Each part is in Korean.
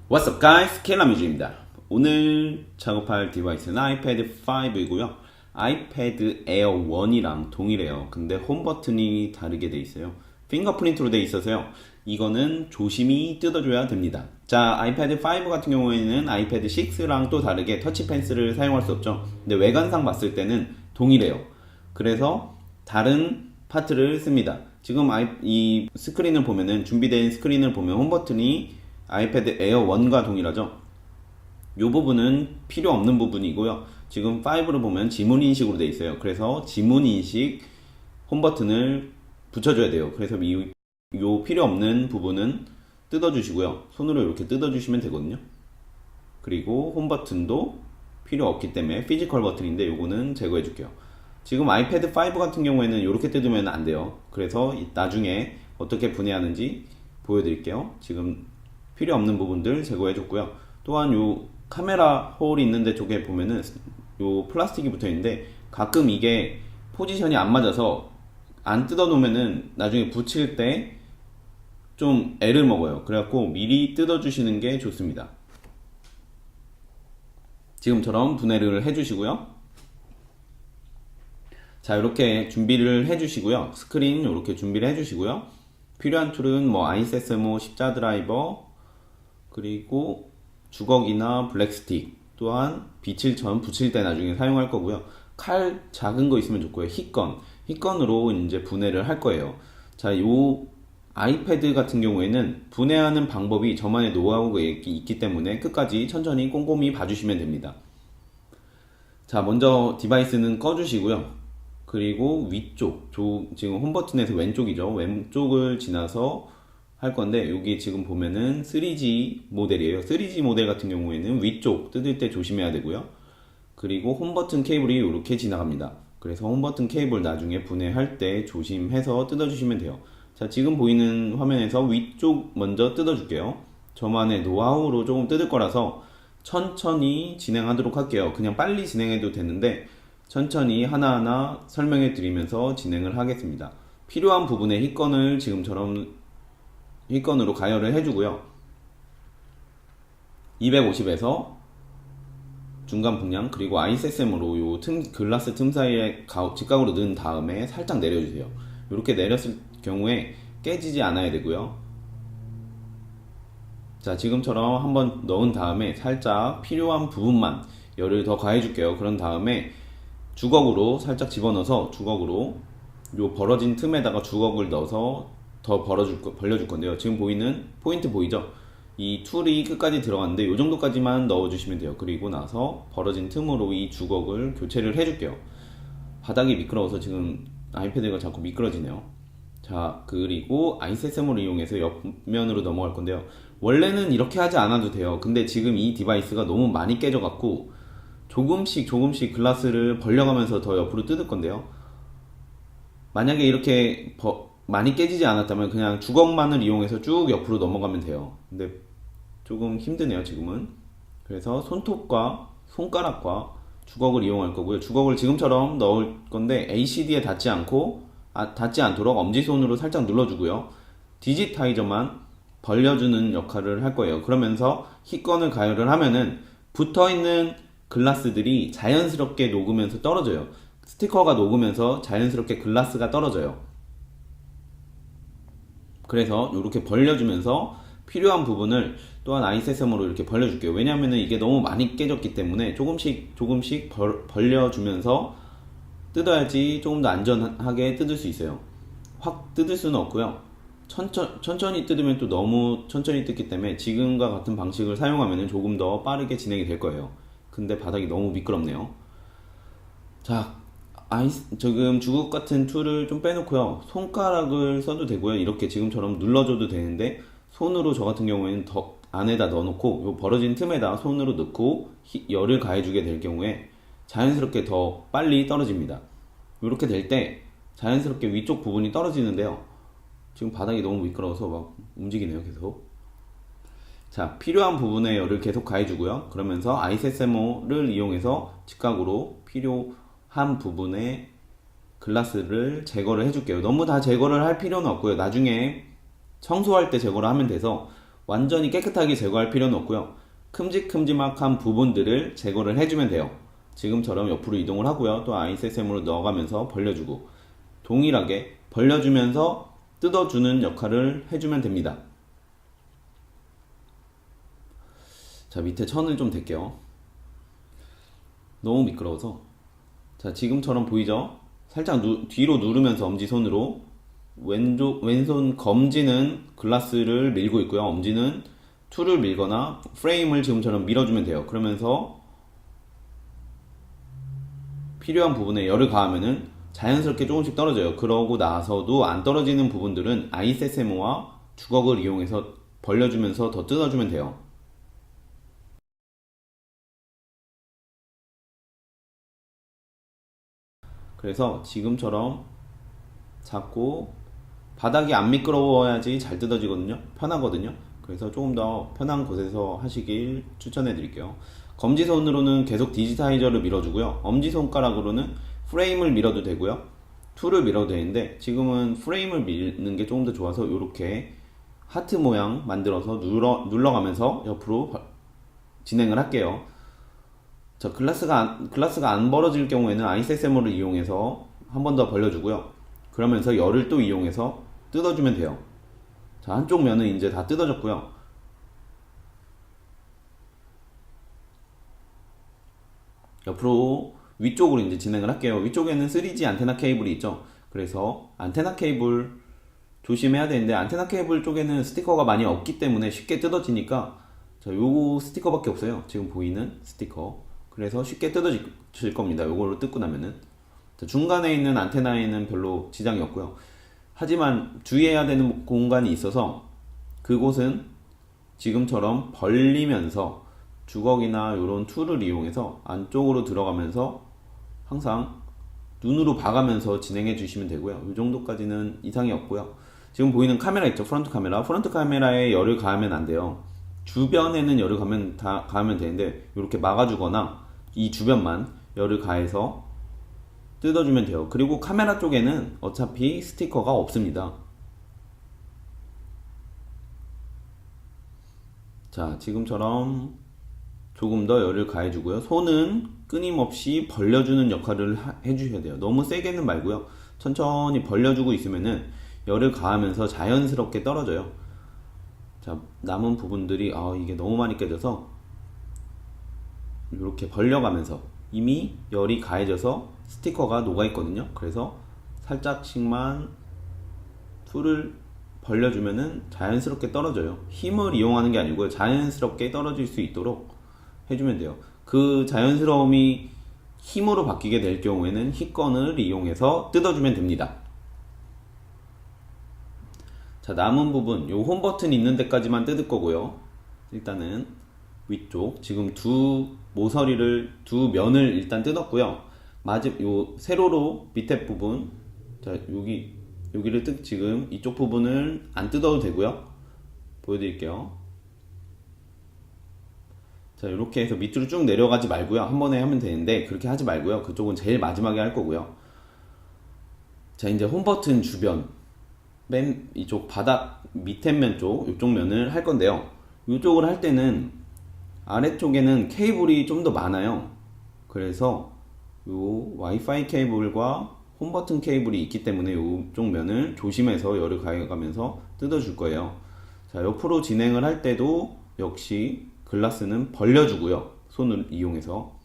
What's up guys? 켈라뮤즈입니다. 오늘 작업할 디바이스는 아이패드 5이고요. 아이패드 에어 1이랑 동일해요. 근데 홈 버튼이 다르게 돼 있어요. 핑거프린트로 돼 있어서요. 이거는 조심히 뜯어줘야 됩니다. 자, 아이패드 5 같은 경우에는 아이패드 6랑 또 다르게 터치 펜슬을 사용할 수 없죠. 근데 외관상 봤을 때는 동일해요. 그래서 다른 파트를 씁니다. 지금 이 스크린을 보면은 준비된 스크린을 보면 홈 버튼이 아이패드 에어 1과 동일하죠. 이 부분은 필요 없는 부분이고요. 지금 5를 보면 지문 인식으로 되어 있어요. 그래서 지문 인식 홈 버튼을 붙여줘야 돼요. 그래서 요 필요 없는 부분은 뜯어주시고요. 손으로 이렇게 뜯어주시면 되거든요. 그리고 홈 버튼도 필요 없기 때문에 피지컬 버튼인데 요거는 제거해 줄게요. 지금 아이패드 5 같은 경우에는 이렇게 뜯으면 안 돼요. 그래서 나중에 어떻게 분해하는지 보여드릴게요. 지금 필요 없는 부분들 제거해 줬고요. 또한 요 카메라 홀이 있는데 쪽에 보면은 요 플라스틱이 붙어 있는데 가끔 이게 포지션이 안 맞아서 안 뜯어 놓으면은 나중에 붙일 때 좀 애를 먹어요. 그래갖고 미리 뜯어 주시는 게 좋습니다. 지금처럼 분해를 해 주시고요. 자, 이렇게 준비를 해 주시고요. 스크린 이렇게 준비를 해 주시고요. 필요한 툴은 뭐 아이세스모 십자 드라이버, 그리고 주걱이나 블랙스틱, 또한 빛을 붙일 때 나중에 사용할 거고요. 칼 작은 거 있으면 좋고요. 히건으로 이제 분해를 할 거예요. 자, 요 아이패드 같은 경우에는 분해하는 방법이 저만의 노하우가 있기 때문에 끝까지 천천히 꼼꼼히 봐주시면 됩니다. 자, 먼저 디바이스는 꺼주시고요. 그리고 위쪽, 지금 홈 버튼에서 왼쪽이죠. 왼쪽을 지나서 할 건데 여기 지금 보면은 3G 모델이에요. 3G 모델 같은 경우에는 위쪽 뜯을 때 조심해야 되고요. 그리고 홈 버튼 케이블이 이렇게 지나갑니다. 그래서 홈 버튼 케이블 나중에 분해할 때 조심해서 뜯어주시면 돼요. 자, 지금 보이는 화면에서 위쪽 먼저 뜯어줄게요. 저만의 노하우로 조금 뜯을 거라서 천천히 진행하도록 할게요. 그냥 빨리 진행해도 되는데 천천히 하나하나 설명해 드리면서 진행을 하겠습니다. 필요한 부분의 히건을 지금처럼 히건으로 가열을 해주고요. 250에서 중간 풍량, 그리고 아이세셈으로 요 글라스 틈 사이에 직각으로 넣은 다음에 살짝 내려주세요. 이렇게 내렸을 경우에 깨지지 않아야 되고요. 자, 지금처럼 한번 넣은 다음에 살짝 필요한 부분만 열을 더 가해줄게요. 그런 다음에 주걱으로 살짝 집어넣어서 주걱으로 요 벌어진 틈에다가 주걱을 넣어서 더 벌려줄 건데요. 지금 보이는 포인트 보이죠? 이 툴이 끝까지 들어갔는데 요 정도까지만 넣어주시면 돼요. 그리고 나서 벌어진 틈으로 이 주걱을 교체를 해줄게요. 바닥이 미끄러워서 지금 아이패드가 자꾸 미끄러지네요. 자, 그리고 아이세셈을 이용해서 옆면으로 넘어갈 건데요. 원래는 이렇게 하지 않아도 돼요. 근데 지금 이 디바이스가 너무 많이 깨져갖고 조금씩 글라스를 벌려가면서 더 옆으로 뜯을 건데요. 만약에 이렇게 많이 깨지지 않았다면 그냥 주걱만을 이용해서 쭉 옆으로 넘어가면 돼요. 근데 조금 힘드네요, 지금은. 그래서 손톱과 손가락과 주걱을 이용할 거고요. 주걱을 지금처럼 넣을 건데 ACD에 닿지 않도록 엄지손으로 살짝 눌러주고요. 디지타이저만 벌려주는 역할을 할 거예요. 그러면서 히건을 가열을 하면은 붙어있는 글라스들이 자연스럽게 녹으면서 떨어져요. 스티커가 녹으면서 자연스럽게 글라스가 떨어져요. 그래서 이렇게 벌려주면서 필요한 부분을 또한 아이세셈으로 이렇게 벌려줄게요. 왜냐하면 이게 너무 많이 깨졌기 때문에 조금씩 벌려주면서 뜯어야지 조금 더 안전하게 뜯을 수 있어요. 확 뜯을 수는 없고요. 천천히 뜯으면 또 너무 천천히 뜯기 때문에 지금과 같은 방식을 사용하면 조금 더 빠르게 진행이 될 거예요. 근데 바닥이 너무 미끄럽네요. 자, 지금 주걱 같은 툴을 좀 빼놓고요. 손가락을 써도 되고요. 이렇게 지금처럼 눌러줘도 되는데 손으로 저 같은 경우에는 더 안에다 넣어놓고 요 벌어진 틈에다 손으로 넣고 열을 가해주게 될 경우에 자연스럽게 더 빨리 떨어집니다. 이렇게 될 때 자연스럽게 위쪽 부분이 떨어지는데요. 지금 바닥이 너무 미끄러워서 막 움직이네요, 계속. 자, 필요한 부분에 열을 계속 가해주고요. 그러면서 아이세세모를 이용해서 직각으로 필요한 부분에 글라스를 제거를 해줄게요. 너무 다 제거를 할 필요는 없고요. 나중에 청소할 때 제거를 하면 돼서 완전히 깨끗하게 제거할 필요는 없고요. 큼직큼직한 부분들을 제거를 해주면 돼요. 지금처럼 옆으로 이동을 하고요. 또 아이세셈으로 넣어가면서 벌려주고 동일하게 벌려주면서 뜯어주는 역할을 해주면 됩니다. 자, 밑에 천을 좀 댈게요. 너무 미끄러워서. 자, 지금처럼 보이죠? 살짝 뒤로 누르면서 엄지손으로 왼손 검지는 글라스를 밀고 있고요. 엄지는 툴을 밀거나 프레임을 지금처럼 밀어주면 돼요. 그러면서 필요한 부분에 열을 가하면은 자연스럽게 조금씩 떨어져요. 그러고 나서도 안 떨어지는 부분들은 아이세세모와 주걱을 이용해서 벌려주면서 더 뜯어주면 돼요. 그래서 지금처럼 잡고 바닥이 안 미끄러워야지 잘 뜯어지거든요. 편하거든요. 그래서 조금 더 편한 곳에서 하시길 추천해 드릴게요. 검지손으로는 계속 디지타이저를 밀어주고요. 엄지손가락으로는 프레임을 밀어도 되고요. 툴을 밀어도 되는데 지금은 프레임을 밀는 게 조금 더 좋아서 이렇게 하트 모양 만들어서 눌러가면서 옆으로 진행을 할게요. 자, 글라스가 안 벌어질 경우에는 아이세세모를 이용해서 한 번 더 벌려주고요. 그러면서 열을 또 이용해서 뜯어주면 돼요. 자, 한쪽 면은 이제 다 뜯어졌고요. 옆으로 위쪽으로 이제 진행을 할게요. 위쪽에는 3G 안테나 케이블이 있죠. 그래서 안테나 케이블 조심해야 되는데 안테나 케이블 쪽에는 스티커가 많이 없기 때문에 쉽게 뜯어지니까 자, 요거 스티커밖에 없어요. 지금 보이는 스티커. 그래서 쉽게 뜯어질 겁니다. 요거를 뜯고 나면은. 자, 중간에 있는 안테나에는 별로 지장이 없고요. 하지만 주의해야 되는 공간이 있어서 그곳은 지금처럼 벌리면서 주걱이나 이런 툴을 이용해서 안쪽으로 들어가면서 항상 눈으로 봐가면서 진행해 주시면 되고요. 이 정도까지는 이상이 없고요. 지금 보이는 카메라 있죠? 프론트 카메라. 프론트 카메라에 열을 가하면 안 돼요. 주변에는 열을 가하면 되는데 이렇게 막아주거나 이 주변만 열을 가해서 뜯어주면 돼요. 그리고 카메라 쪽에는 어차피 스티커가 없습니다. 자, 지금처럼 조금 더 열을 가해주고요. 손은 끊임없이 벌려주는 역할을 해주셔야 돼요. 너무 세게는 말고요. 천천히 벌려주고 있으면은 열을 가하면서 자연스럽게 떨어져요. 자, 남은 부분들이 이게 너무 많이 깨져서 이렇게 벌려가면서 이미 열이 가해져서 스티커가 녹아있거든요. 그래서 살짝씩만 툴을 벌려주면은 자연스럽게 떨어져요. 힘을 이용하는 게 아니고요. 자연스럽게 떨어질 수 있도록 해주면 돼요. 그 자연스러움이 힘으로 바뀌게 될 경우에는 힙건을 이용해서 뜯어주면 됩니다. 자, 남은 부분 요 홈 버튼 있는 데까지만 뜯을 거고요. 일단은 위쪽 지금 두 면을 일단 뜯었고요. 요 세로로 밑에 부분, 자, 여기를 지금 이쪽 부분을 안 뜯어도 되고요. 보여드릴게요. 자, 이렇게 해서 밑으로 쭉 내려가지 말고요. 한 번에 하면 되는데 그렇게 하지 말고요. 그쪽은 제일 마지막에 할 거고요. 자, 이제 홈 버튼 주변 맨 이쪽 바닥 밑에 면 이쪽 면을 할 건데요. 이쪽을 할 때는 아래쪽에는 케이블이 좀 더 많아요. 그래서 요 와이파이 케이블과 홈 버튼 케이블이 있기 때문에 이쪽 면을 조심해서 열을 가해가면서 뜯어줄 거예요. 자, 옆으로 진행을 할 때도 역시 글라스는 벌려주고요. 손을 이용해서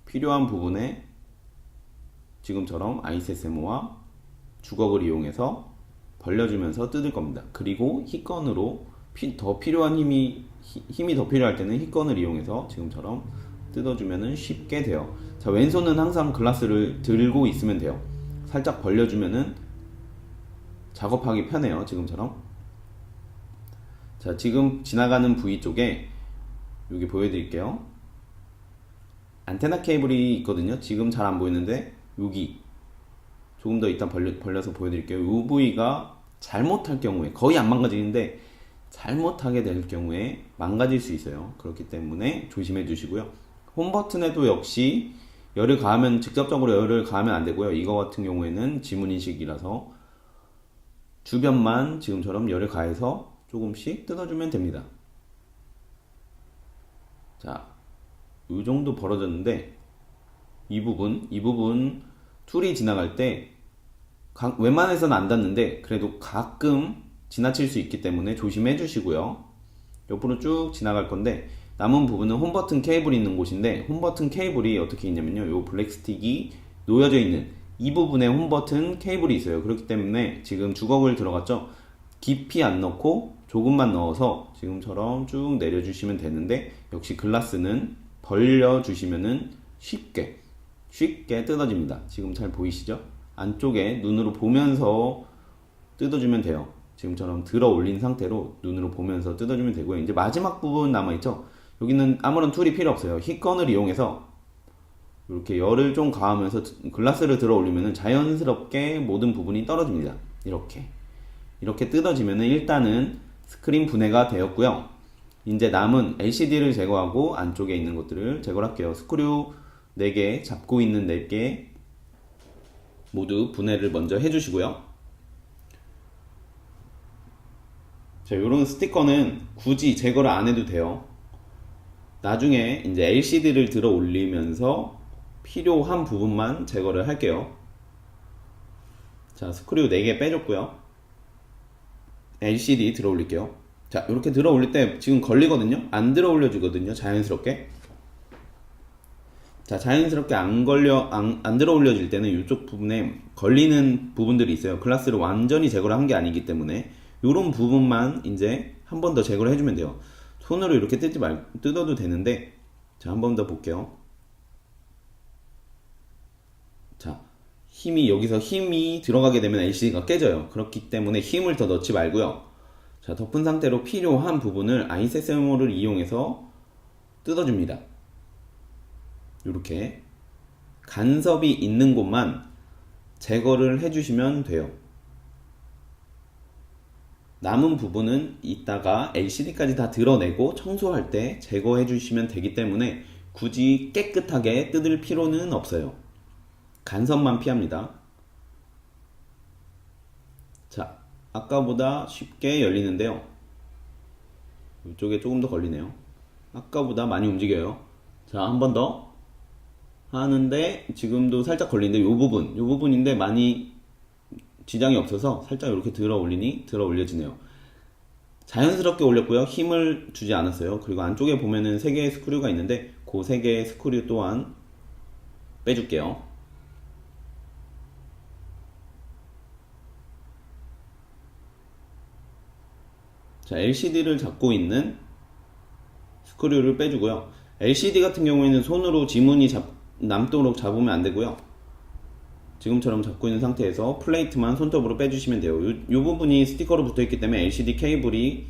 필요한 부분에 지금처럼 아이세세모와 주걱을 이용해서 벌려주면서 뜯을 겁니다. 그리고 힙건으로 더 필요한 힘이 더 필요할 때는 힙건을 이용해서 지금처럼 뜯어주면은 쉽게 돼요. 자, 왼손은 항상 글라스를 들고 있으면 돼요. 살짝 벌려주면은 작업하기 편해요. 지금처럼. 자, 지금 지나가는 부위 쪽에 여기 보여드릴게요. 안테나 케이블이 있거든요. 지금 잘 안 보이는데 여기 조금 더 일단 벌려서 보여드릴게요. 이 부위가 잘못할 경우에 거의 안 망가지는데 잘못하게 될 경우에 망가질 수 있어요. 그렇기 때문에 조심해 주시고요. 홈 버튼에도 역시 열을 가하면 직접적으로 열을 가하면 안 되고요. 이거 같은 경우에는 지문 인식이라서 주변만 지금처럼 열을 가해서 조금씩 뜯어주면 됩니다. 자, 이 정도 벌어졌는데 이 부분 툴이 지나갈 때 웬만해서는 안 닿는데 그래도 가끔 지나칠 수 있기 때문에 조심해 주시고요. 옆으로 쭉 지나갈 건데 남은 부분은 홈 버튼 케이블이 있는 곳인데 홈 버튼 케이블이 어떻게 있냐면요, 요 블랙 스틱이 놓여져 있는 이 부분에 홈 버튼 케이블이 있어요. 그렇기 때문에 지금 주걱을 들어갔죠, 깊이 안 넣고 조금만 넣어서 지금처럼 쭉 내려주시면 되는데, 역시 글라스는 벌려주시면은 쉽게 뜯어집니다. 지금 잘 보이시죠? 안쪽에 눈으로 보면서 뜯어주면 돼요. 지금처럼 들어 올린 상태로 눈으로 보면서 뜯어주면 되고요. 이제 마지막 부분 남아있죠? 여기는 아무런 툴이 필요 없어요. hit건을 이용해서 이렇게 열을 좀 가하면서 글라스를 들어 올리면 자연스럽게 모든 부분이 떨어집니다. 이렇게 뜯어지면 일단은 스크린 분해가 되었고요. 이제 남은 LCD를 제거하고 안쪽에 있는 것들을 제거할게요. 스크류 4개, 잡고 있는 4개 모두 분해를 먼저 해주시고요. 자, 요런 스티커는 굳이 제거를 안 해도 돼요. 나중에 이제 LCD를 들어 올리면서 필요한 부분만 제거를 할게요. 자, 스크류 4개 빼줬고요. LCD 들어 올릴게요. 자, 이렇게 들어 올릴 때 지금 걸리거든요? 안 들어 올려주거든요, 자연스럽게. 자, 자연스럽게 안 들어 올려질 때는 이쪽 부분에 걸리는 부분들이 있어요. 글라스를 완전히 제거를 한 게 아니기 때문에 이런 부분만 이제 한 번 더 제거를 해주면 돼요. 손으로 이렇게 뜯어도 되는데, 자, 한 번 더 볼게요. 자, 여기서 힘이 들어가게 되면 LCD가 깨져요. 그렇기 때문에 힘을 더 넣지 말고요. 자, 덮은 상태로 필요한 부분을 아이세세모를 이용해서 뜯어줍니다. 이렇게 간섭이 있는 곳만 제거를 해주시면 돼요. 남은 부분은 이따가 LCD까지 다 드러내고 청소할 때 제거해 주시면 되기 때문에 굳이 깨끗하게 뜯을 필요는 없어요. 간섭만 피합니다. 자, 아까보다 쉽게 열리는데요. 이쪽에 조금 더 걸리네요. 아까보다 많이 움직여요. 자, 한 번 더 하는데 지금도 살짝 걸리는데 요 부분인데 많이 지장이 없어서 살짝 이렇게 들어 올려지네요. 자연스럽게 올렸고요. 힘을 주지 않았어요. 그리고 안쪽에 보면은 3개의 스크류가 있는데 그 3개의 스크류 또한 빼줄게요. 자, LCD를 잡고 있는 스크류를 빼주고요. LCD 같은 경우에는 손으로 지문이 남도록 잡으면 안 되고요. 지금처럼 잡고 있는 상태에서 플레이트만 손톱으로 빼주시면 돼요. 이 부분이 스티커로 붙어 있기 때문에 LCD 케이블이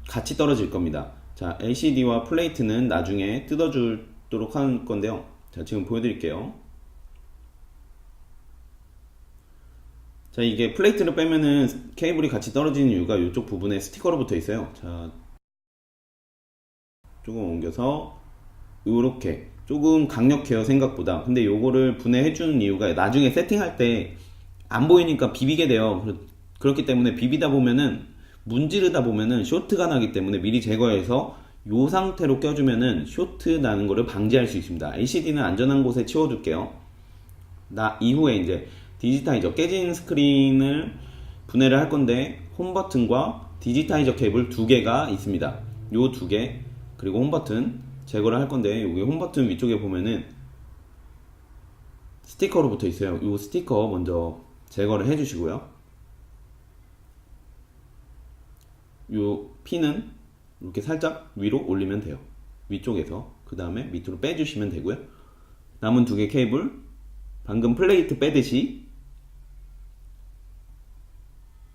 같이 떨어질 겁니다. 자, LCD와 플레이트는 나중에 뜯어주도록 할 건데요. 자, 지금 보여드릴게요. 자, 이게 플레이트를 빼면은 케이블이 같이 떨어지는 이유가 이쪽 부분에 스티커로 붙어 있어요. 자, 조금 옮겨서 이렇게 조금 강력해요, 생각보다. 근데 요거를 분해해주는 이유가 나중에 세팅할 때 안 보이니까 비비게 돼요. 그렇기 때문에 비비다 보면은 문지르다 보면은 쇼트가 나기 때문에 미리 제거해서 요 상태로 껴주면은 쇼트 나는 거를 방지할 수 있습니다. LCD는 안전한 곳에 치워둘게요. 이후에 이제 디지타이저 깨진 스크린을 분해를 할 건데 홈 버튼과 디지타이저 케이블 2개가 있습니다. 요 2개 그리고 홈 버튼 제거를 할 건데, 여기 홈 버튼 위쪽에 보면은 스티커로 붙어 있어요. 이 스티커 먼저 제거를 해 주시고요. 이 핀은 이렇게 살짝 위로 올리면 돼요. 위쪽에서. 그 다음에 밑으로 빼주시면 되고요. 남은 2개 케이블 방금 플레이트 빼듯이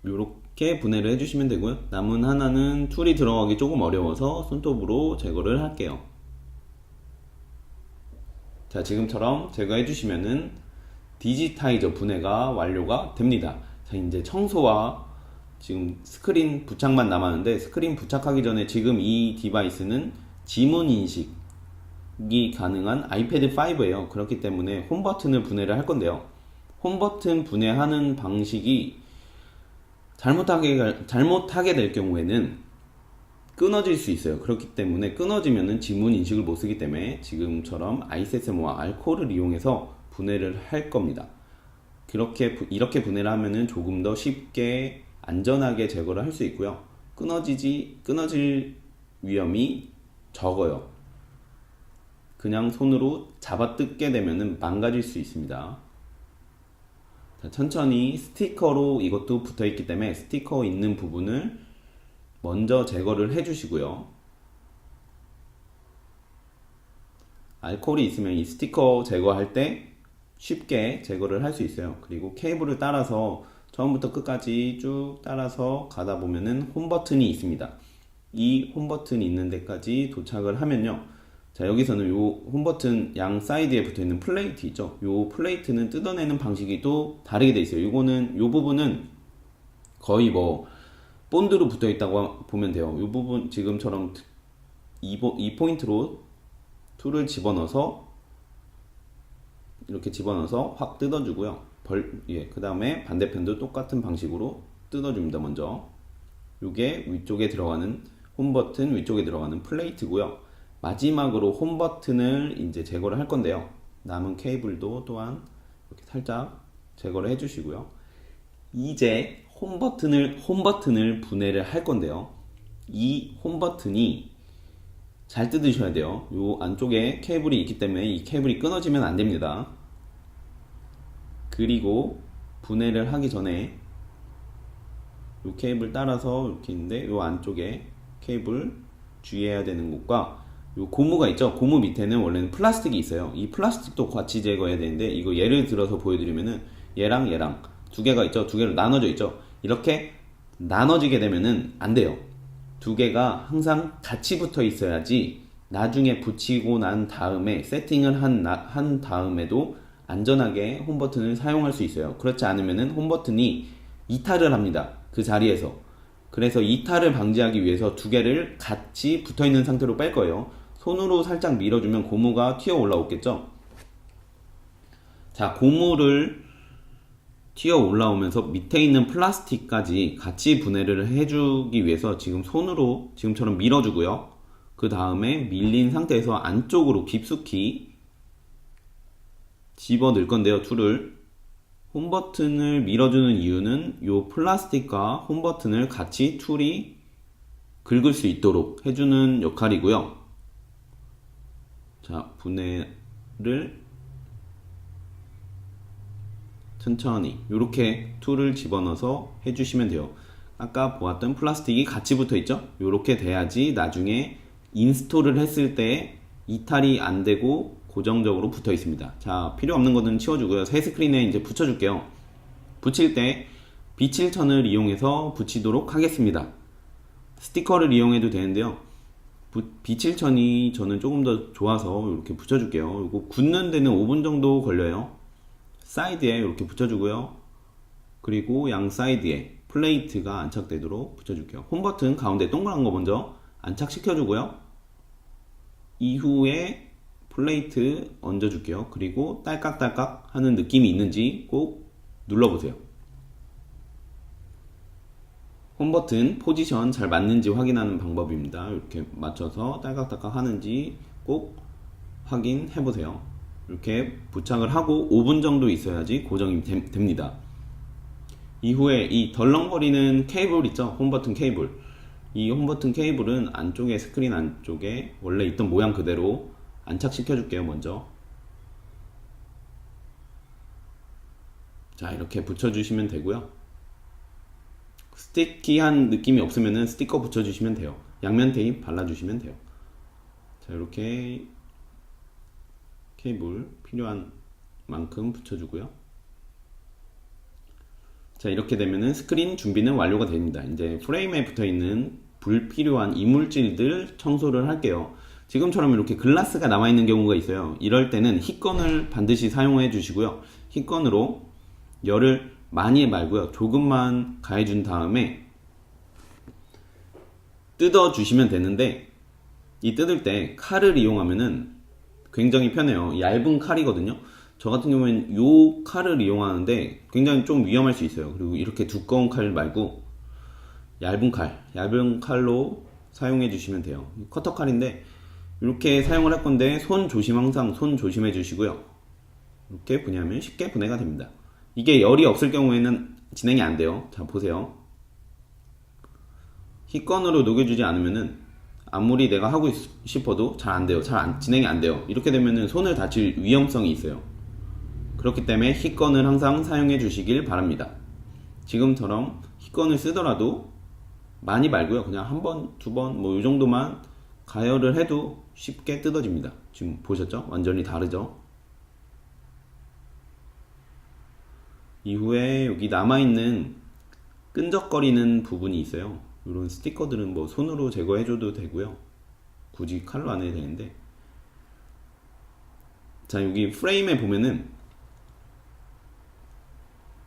이렇게 분해를 해주시면 되고요. 남은 하나는 툴이 들어가기 조금 어려워서 손톱으로 제거를 할게요. 자, 지금처럼 제거해 주시면은 디지타이저 분해가 완료가 됩니다. 자, 이제 청소와 지금 스크린 부착만 남았는데, 스크린 부착하기 전에 지금 이 디바이스는 지문 인식이 가능한 아이패드 5예요. 그렇기 때문에 홈 버튼을 분해를 할 건데요. 홈 버튼 분해하는 방식이 잘못하게 될 경우에는 끊어질 수 있어요. 그렇기 때문에 끊어지면은 지문 인식을 못 쓰기 때문에 지금처럼 아이세세모와 알코올을 이용해서 분해를 할 겁니다. 이렇게 분해를 하면은 조금 더 쉽게 안전하게 제거를 할 수 있고요. 끊어질 위험이 적어요. 그냥 손으로 잡아 뜯게 되면은 망가질 수 있습니다. 자, 천천히 스티커로 이것도 붙어 있기 때문에 스티커 있는 부분을 먼저 제거를 해 주시고요. 알코올이 있으면 이 스티커 제거할 때 쉽게 제거를 할 수 있어요. 그리고 케이블을 따라서 처음부터 끝까지 쭉 따라서 가다 보면은 홈 버튼이 있습니다. 이 홈 버튼이 있는 데까지 도착을 하면요. 자, 여기서는 요 홈 버튼 양 사이드에 붙어 있는 플레이트 있죠. 요 플레이트는 뜯어내는 방식이 또 다르게 돼 있어요. 요 부분은 거의 뭐 본드로 붙어 있다고 보면 돼요. 이 부분 지금처럼 이 포인트로 툴을 집어넣어서 이렇게 집어넣어서 확 뜯어주고요. 그 다음에 반대편도 똑같은 방식으로 뜯어줍니다. 먼저 이게 위쪽에 들어가는 홈 버튼 위쪽에 들어가는 플레이트고요. 마지막으로 홈 버튼을 이제 제거를 할 건데요. 남은 케이블도 또한 이렇게 살짝 제거를 해주시고요. 이제 홈 버튼을 분해를 할 건데요. 이 홈 버튼이 잘 뜯으셔야 돼요. 요 안쪽에 케이블이 있기 때문에 이 케이블이 끊어지면 안 됩니다. 그리고 분해를 하기 전에 요 케이블 따라서 이렇게 있는데 요 안쪽에 케이블 주의해야 되는 곳과 요 고무가 있죠. 고무 밑에는 원래는 플라스틱이 있어요. 이 플라스틱도 같이 제거해야 되는데 이거 예를 들어서 보여드리면은 얘랑 두 개가 있죠. 두 개로 나눠져 있죠. 이렇게 나눠지게 되면은 안 돼요. 두 개가 항상 같이 붙어 있어야지 나중에 붙이고 난 다음에 세팅을 한 다음에도 안전하게 홈 버튼을 사용할 수 있어요. 그렇지 않으면은 홈 버튼이 이탈을 합니다. 그 자리에서. 그래서 이탈을 방지하기 위해서 두 개를 같이 붙어 있는 상태로 뺄 거예요. 손으로 살짝 밀어주면 고무가 튀어 올라오겠죠. 자, 고무를 튀어 올라오면서 밑에 있는 플라스틱까지 같이 분해를 해주기 위해서 지금 손으로 지금처럼 밀어주고요. 그 다음에 밀린 상태에서 안쪽으로 깊숙이 집어 넣을 건데요. 툴을 홈 버튼을 밀어주는 이유는 이 플라스틱과 홈 버튼을 같이 툴이 긁을 수 있도록 해주는 역할이고요. 자, 분해를 천천히 이렇게 툴을 집어넣어서 해주시면 돼요. 아까 보았던 플라스틱이 같이 붙어 있죠? 이렇게 돼야지 나중에 인스톨을 했을 때 이탈이 안 되고 고정적으로 붙어 있습니다. 자, 필요 없는 것은 치워주고요. 새 스크린에 이제 붙여줄게요. 붙일 때 비칠천을 이용해서 붙이도록 하겠습니다. 스티커를 이용해도 되는데요. 비칠천이 저는 조금 더 좋아서 이렇게 붙여줄게요. 이거 굳는 데는 5분 정도 걸려요. 사이드에 이렇게 붙여주고요. 그리고 양 사이드에 플레이트가 안착되도록 붙여줄게요. 홈 버튼 가운데 동그란 거 먼저 안착시켜주고요. 이후에 플레이트 얹어줄게요. 그리고 딸깍딸깍 하는 느낌이 있는지 꼭 눌러보세요. 홈 버튼 포지션 잘 맞는지 확인하는 방법입니다. 이렇게 맞춰서 딸깍딸깍 하는지 꼭 확인해보세요. 이렇게 부착을 하고 5분 정도 있어야지 고정이 됩니다. 이후에 이 덜렁거리는 케이블 있죠? 홈 버튼 케이블. 이 홈 버튼 케이블은 안쪽에 스크린 안쪽에 원래 있던 모양 그대로 안착시켜 줄게요. 먼저 자, 이렇게 붙여주시면 되고요. 스티키한 느낌이 없으면 스티커 붙여주시면 돼요. 양면 테이프 발라주시면 돼요. 자, 이렇게 케이블 필요한 만큼 붙여주고요. 자, 이렇게 되면은 스크린 준비는 완료가 됩니다. 이제 프레임에 붙어있는 불필요한 이물질들 청소를 할게요. 지금처럼 이렇게 글라스가 남아있는 경우가 있어요. 이럴 때는 힛건을 반드시 사용해 주시고요. 힛건으로 열을 많이 말고요. 조금만 가해준 다음에 뜯어 주시면 되는데, 이 뜯을 때 칼을 이용하면은 굉장히 편해요. 얇은 칼이거든요. 저 같은 경우에는 이 칼을 이용하는데 굉장히 좀 위험할 수 있어요. 그리고 이렇게 두꺼운 칼 말고 얇은 칼로 사용해 주시면 돼요. 커터 칼인데 이렇게 사용을 할 건데 항상 손 조심해 주시고요. 이렇게 분해하면 쉽게 분해가 됩니다. 이게 열이 없을 경우에는 진행이 안 돼요. 자, 보세요. 휘건으로 녹여주지 않으면은 아무리 내가 하고 싶어도 잘 안 돼요. 진행이 안 돼요. 이렇게 되면은 손을 다칠 위험성이 있어요. 그렇기 때문에 휘건을 항상 사용해 주시길 바랍니다. 지금처럼 휘건을 쓰더라도 많이 말고요. 그냥 한 번, 두 번, 뭐 이 정도만 가열을 해도 쉽게 뜯어집니다. 지금 보셨죠? 완전히 다르죠? 이후에 여기 남아있는 끈적거리는 부분이 있어요. 이런 스티커들은 뭐 손으로 제거해줘도 되고요. 굳이 칼로 안 해도 되는데. 자, 여기 프레임에 보면은,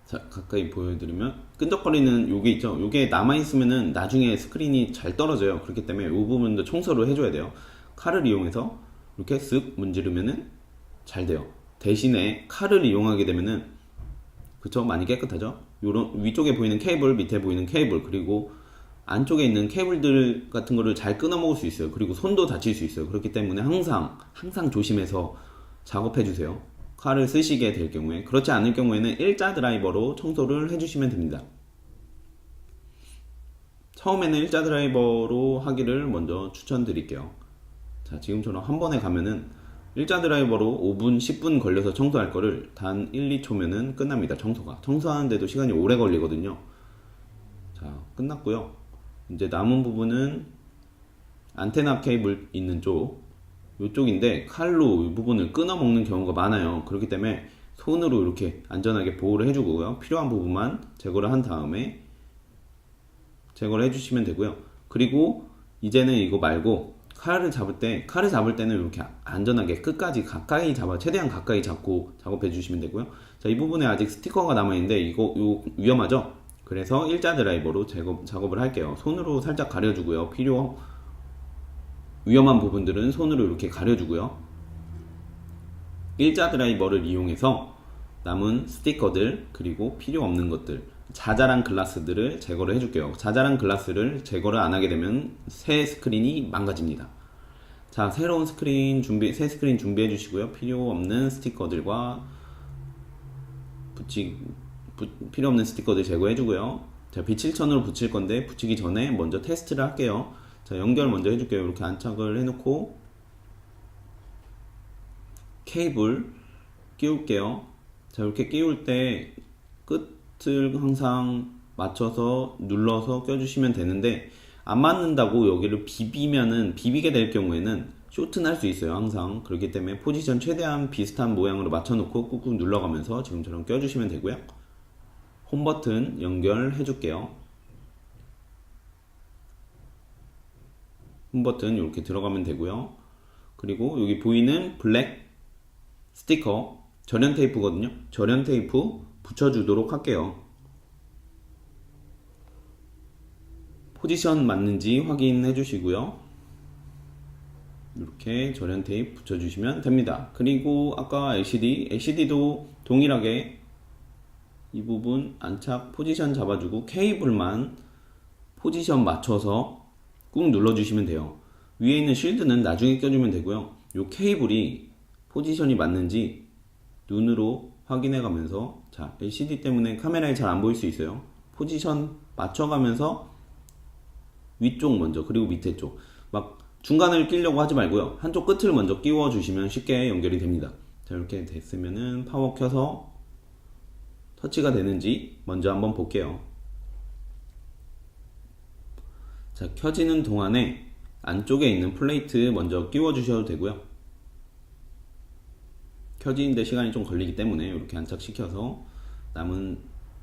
자, 가까이 보여드리면 끈적거리는 요게 있죠. 요게 남아있으면은 나중에 스크린이 잘 떨어져요. 그렇기 때문에 이 부분도 청소를 해줘야 돼요. 칼을 이용해서 이렇게 쓱 문지르면은 잘 돼요. 대신에 칼을 이용하게 되면은, 그쵸? 많이 깨끗하죠? 요런 위쪽에 보이는 케이블, 밑에 보이는 케이블, 그리고 안쪽에 있는 케이블들 같은 거를 잘 끊어 먹을 수 있어요. 그리고 손도 다칠 수 있어요. 그렇기 때문에 항상 조심해서 작업해 주세요. 칼을 쓰시게 될 경우에. 그렇지 않을 경우에는 일자 드라이버로 청소를 해주시면 됩니다. 처음에는 일자 드라이버로 하기를 먼저 추천드릴게요. 자, 지금처럼 한 번에 가면은 일자 드라이버로 5분, 10분 걸려서 청소할 거를 단 1, 2초면은 끝납니다. 청소하는데도 시간이 오래 걸리거든요. 자, 끝났고요. 이제 남은 부분은 안테나 케이블 있는 요쪽인데 칼로 이 부분을 끊어 먹는 경우가 많아요. 그렇기 때문에 손으로 이렇게 안전하게 보호를 해주고요. 필요한 부분만 제거를 한 다음에 제거를 해주시면 되고요. 그리고 이제는 이거 말고 칼을 잡을 때는 이렇게 안전하게 끝까지 최대한 가까이 잡고 작업해 주시면 되고요. 자, 이 부분에 아직 스티커가 남아있는데 이거 위험하죠? 그래서 일자 드라이버로 작업을 할게요. 손으로 살짝 가려주고요. 위험한 부분들은 손으로 이렇게 가려주고요. 일자 드라이버를 이용해서 남은 스티커들, 그리고 필요 없는 것들, 자잘한 글라스들을 제거를 해줄게요. 자잘한 글라스를 제거를 안 하게 되면 새 스크린이 망가집니다. 자, 새 스크린 준비해 주시고요. 필요 없는 스티커들과 필요 없는 스티커들 제거해 주고요. 자, B7천으로 붙일 건데 붙이기 전에 먼저 테스트를 할게요. 자, 연결 먼저 해줄게요. 이렇게 안착을 해놓고 케이블 끼울게요. 자, 이렇게 끼울 때 끝을 항상 맞춰서 눌러서 껴주시면 되는데, 안 맞는다고 여기를 비비게 될 경우에는 쇼트 날 수 있어요. 항상. 그렇기 때문에 포지션 최대한 비슷한 모양으로 맞춰놓고 꾹꾹 눌러가면서 지금처럼 껴주시면 되고요. 홈 버튼 연결해 줄게요. 홈 버튼 이렇게 들어가면 되고요. 그리고 여기 보이는 블랙 스티커 절연 테이프거든요. 절연 테이프 붙여주도록 할게요. 포지션 맞는지 확인해 주시고요. 이렇게 절연 테이프 붙여주시면 됩니다. 그리고 아까 LCD도 동일하게 이 부분 안착 포지션 잡아주고 케이블만 포지션 맞춰서 꾹 눌러주시면 돼요. 위에 있는 쉴드는 나중에 껴주면 되고요. 이 케이블이 포지션이 맞는지 눈으로 확인해 가면서, 자, LCD 때문에 카메라에 잘 안 보일 수 있어요. 포지션 맞춰가면서 위쪽 먼저, 그리고 밑에 쪽 막 중간을 끼려고 하지 말고요. 한쪽 끝을 먼저 끼워 주시면 쉽게 연결이 됩니다. 자, 이렇게 됐으면은 파워 켜서 터치가 되는지 먼저 한번 볼게요. 자, 켜지는 동안에 안쪽에 있는 플레이트 먼저 끼워 주셔도 되고요. 켜지는데 시간이 좀 걸리기 때문에 이렇게 안착시켜서 남은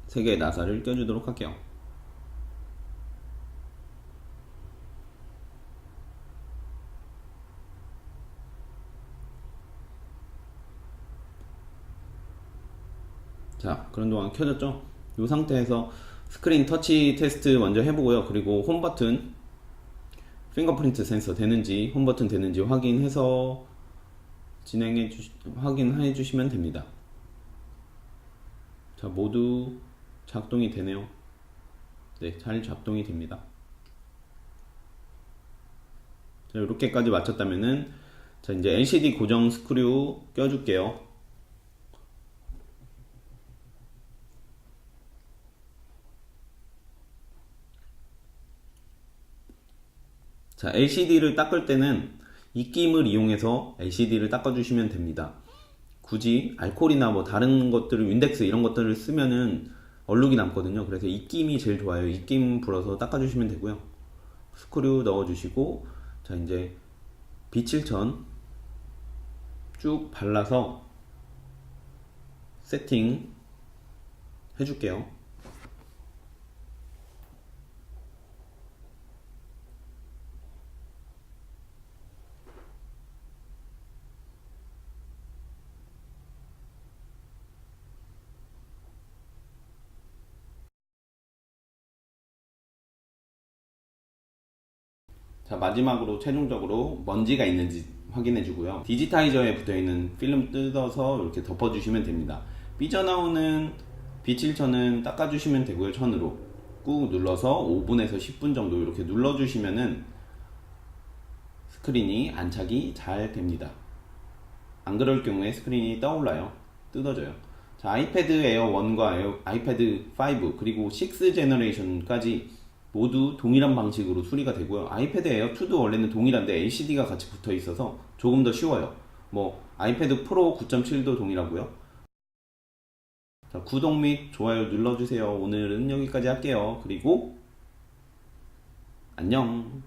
3개의 나사를 껴주도록 할게요. 자, 그런 동안 켜졌죠? 이 상태에서 스크린 터치 테스트 먼저 해보고요. 그리고 홈 버튼, 핑거프린트 센서 되는지, 홈 버튼 되는지 확인해서 확인해 주시면 됩니다. 자, 모두 작동이 되네요. 네, 잘 작동이 됩니다. 자, 이렇게까지 마쳤다면은 자, 이제 LCD 고정 스크류 껴줄게요. 자, LCD를 닦을 때는 입김을 이용해서 LCD를 닦아주시면 됩니다. 굳이 알코올이나 뭐 다른 것들을 윈덱스 이런 것들을 쓰면은 얼룩이 남거든요. 그래서 입김이 제일 좋아요. 입김 불어서 닦아주시면 되고요. 스크류 넣어주시고 자 이제 B7천 쭉 발라서 세팅 해줄게요. 자, 마지막으로 최종적으로 먼지가 있는지 확인해 주고요. 디지타이저에 붙어있는 필름 뜯어서 이렇게 덮어주시면 됩니다. 삐져나오는 B7천은 닦아주시면 되고요. 천으로 꾹 눌러서 5분에서 10분 정도 이렇게 눌러주시면은 스크린이 안착이 잘 됩니다. 안 그럴 경우에 스크린이 떠올라요. 뜯어져요. 자, 아이패드 에어 1과 아이패드 5 그리고 6 제너레이션까지 모두 동일한 방식으로 수리가 되고요. 아이패드 에어 2도 원래는 동일한데 LCD가 같이 붙어 있어서 조금 더 쉬워요. 뭐 아이패드 프로 9.7도 동일하고요. 자, 구독 및 좋아요 눌러주세요. 오늘은 여기까지 할게요. 그리고 안녕.